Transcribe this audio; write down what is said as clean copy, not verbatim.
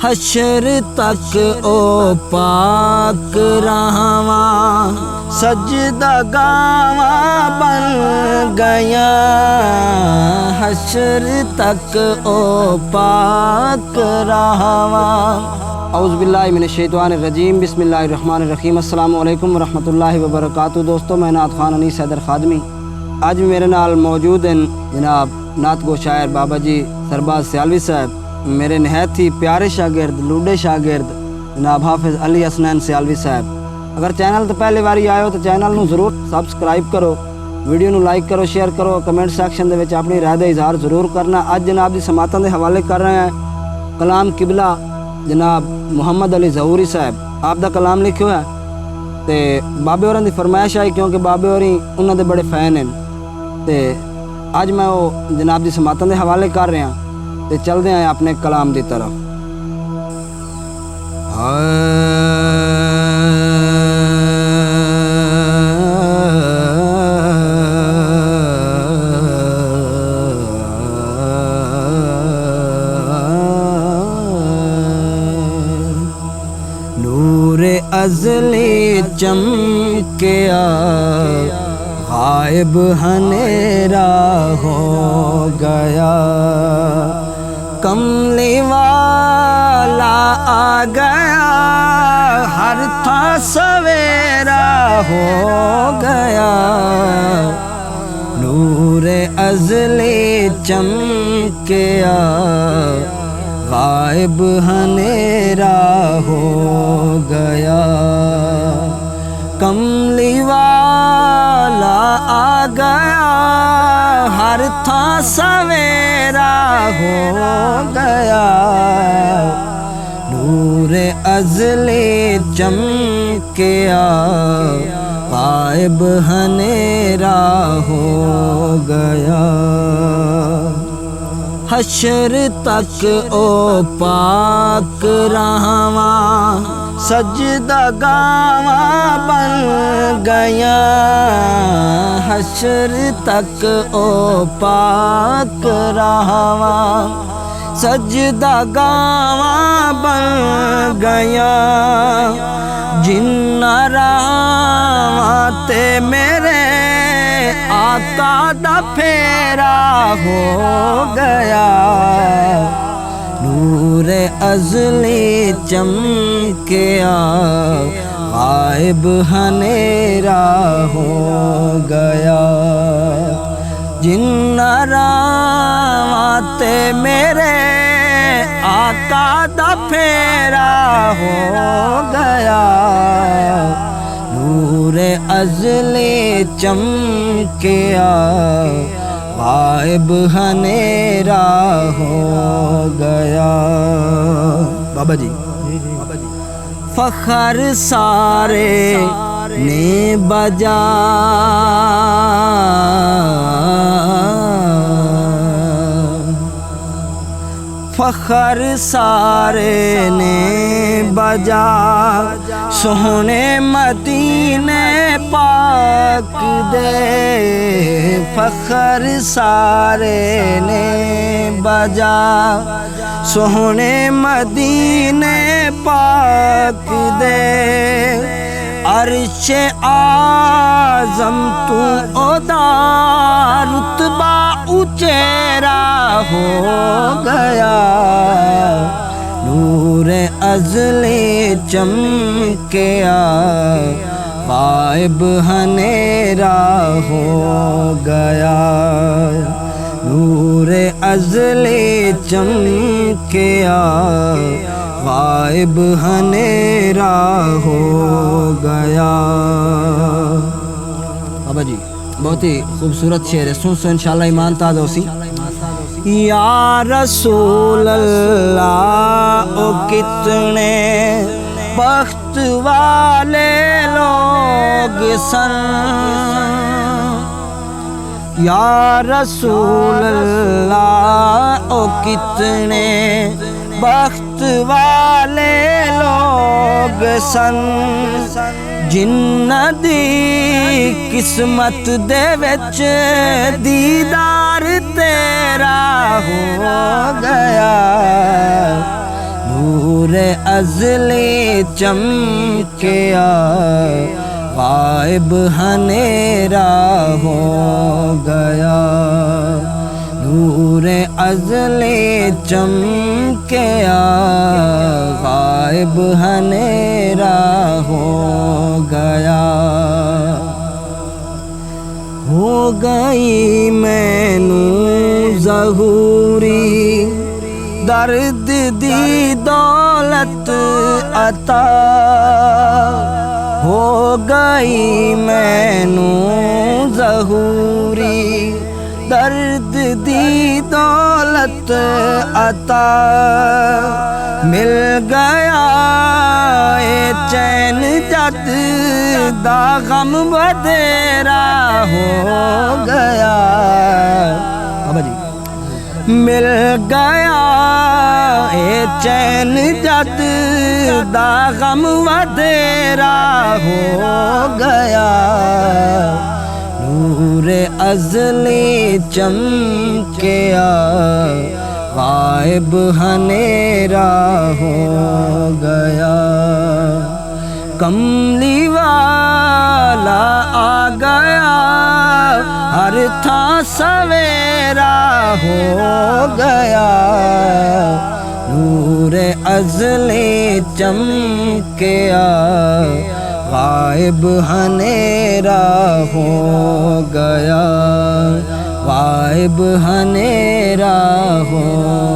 حشر تک او پاک رہواں سجدہ گاواں بن گیا حشر تک او پاک رہواں۔ اعوذ باللہ من الشیطان الرجیم، بسم اللہ الرحمن الرحیم۔ السلام علیکم ورحمۃ اللہ وبرکاتہ۔ دوستو، میں نعت خوان انیس حیدر خادمی، آج بھی میرے نال موجود ہیں جناب نعت گو شاعر بابا جی سرباز سیالوی صاحب، میرے نہایت ہی پیارے شاگرد لوڈے شاگرد جناب حافظ علی حسنین سیالوی صاحب۔ اگر چینل تو پہلی باری آئے ہو تو چینل نو ضرور سبسکرائب کرو، ویڈیو نو لائک کرو، شیئر کرو، کمنٹ سیکشن دے وچ اپنی رائے دا اظہار ضرور کرنا۔ اج جناب دی سماعتاں دے حوالے کر رہے ہیں کلام قبلہ جناب محمد علی ظہوری صاحب، آپ دا کلام لکھے ہوا ہے تے بابے ہوراں دی فرمائش آئی کیونکہ بابے ہوری انہاں دے بڑے فین ہیں تے اج میں وہ جناب دی سماعتاں دے حوالے کر رہا تے چلدے ہیں اپنے کلام دی طرف۔ نور ازلی چمکیا غائب ہنیرا ہو گیا، کملی والا آ گیا، ہر تھا سویرا ہو گیا۔ نور ازلی چمکیا غائب ہنیرا ہو گیا، کملی والا آ گیا، ہر تھا سویرا ہو گیا۔ نور ازلی چمکیا غائب ہنیرا ہو گیا، حشر تک او پاک رہواں سجدہ گاواں بن گیا، حشر تک او پاک رہواں سجدہ گاواں بن گیا، جن راواں تے میرے آقا دا پھیرا ہو گیا۔ نور ازلی چمکیا غائب ہنیرا ہو گیا، جن راواں تے میرے آقا دا پھیرا ہو گیا۔ نور ازلی چمکیا غائب ہنیرا ہو گیا۔ بابا جی فخر سارے نے بجا، فخر سارے نے بجا، سونے مدینے پاک دے، فخر سارے نے بجا، سونے مدینے پاک دے، عرش اعظم تو اودا رتبہ اچیرا ہو گیا۔ نور ازلی چمکیا غائب ہنیرا ہو گیا، نور ازلی چمکیا غائب ہنیرا ہو گیا۔ بابا جی بہت ہی خوبصورت شعر ہے، سن سو انشاءاللہ ایمان تازہ ہوسی۔ یا رسول اللہ او کتنے بخت والے لوگ سن، یا رسول اللہ او کتنے بخت والے لوگ سن، جنہ دی قسمت دے وچ دیدار تیرا ہو گیا۔ ازلی چمکیا غائب اندھیرا ہو گیا نور ازلی چمکیا غائب اندھیرا ہو گیا ہو گئی مینوں ظہوری درد دی دولت عطا ہو گئی مینوں ظہوری درد دی دولت عطا مل گیا اے چین جد دا غم بدیرا ہو گیا بابا جی مل گیا اے چین جد دا غم بدیرا ہو گیا نور ازلی چمکیا غائب اندھیرا ہو گیا کملی والا آ گیا ہر تھاں سویرا ہو گیا نور ازلی چمکیا غائب اندھیرا ہو گیا غائب اندھیرا ہو